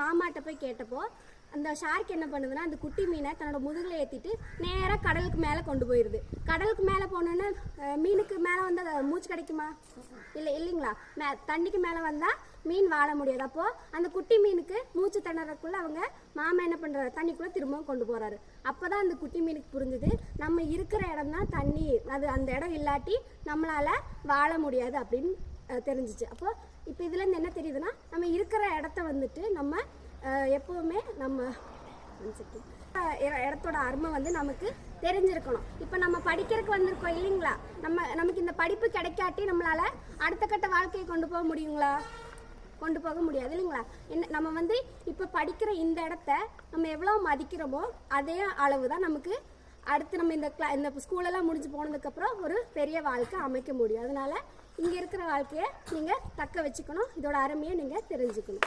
மாமாட்ட போய் கேட்டப்போ அந்த ஷார்க் என்ன பண்ணுதுன்னா அந்த குட்டி மீனை தன்னோட முதுகில் ஏற்றிட்டு நேராக கடலுக்கு மேலே கொண்டு போயிடுது. கடலுக்கு மேலே போனோன்னே மீனுக்கு மேலே வந்து மூச்சு கிடைக்குமா? இல்லைங்களா? தண்ணிக்கு மேலே வந்தால் மீன் வாழ முடியாது. அப்போது அந்த குட்டி மீனுக்கு மூச்சு திணறக்குள்ளே அவங்க மாமா என்ன பண்ணுறாரு, தண்ணிக்குள்ளே திரும்பவும் கொண்டு போகிறாரு. அப்போ தான் அந்த குட்டி மீனுக்கு புரிஞ்சுது, நம்ம இருக்கிற இடம் தான் தண்ணி, அது அந்த இடம் இல்லாட்டி நம்மளால் வாழ முடியாது அப்படின்னு தெரிஞ்சிச்சு. அப்போது இப்போ இதுலேருந்து என்ன தெரியுதுன்னா, நம்ம இருக்கிற இடத்த வந்துட்டு நம்ம எப்போவுமே நம்ம இடத்தோட அருமை வந்து நமக்கு தெரிஞ்சிருக்கணும். இப்போ நம்ம படிக்கிறதுக்கு வந்திருக்கோம் இல்லைங்களா? நமக்கு இந்த படிப்பு கிடைக்காட்டி நம்மளால் அடுத்த கட்ட வாழ்க்கையை கொண்டு போக முடியுங்களா? கொண்டு போக முடியாது இல்லைங்களா? நம்ம வந்து இப்போ படிக்கிற இந்த இடத்த நம்ம எவ்வளோ மதிக்கிறோமோ அதே அளவு தான் நமக்கு அடுத்து நம்ம இந்த ஸ்கூலெல்லாம் முடிஞ்சு போனதுக்கப்புறம் ஒரு பெரிய வாழ்க்கை அமைக்க முடியும். அதனால இங்கே இருக்கிற வாழ்க்கையை நீங்கள் தக்க வச்சுக்கணும், இதோட அருமையை நீங்கள் தெரிஞ்சுக்கணும்.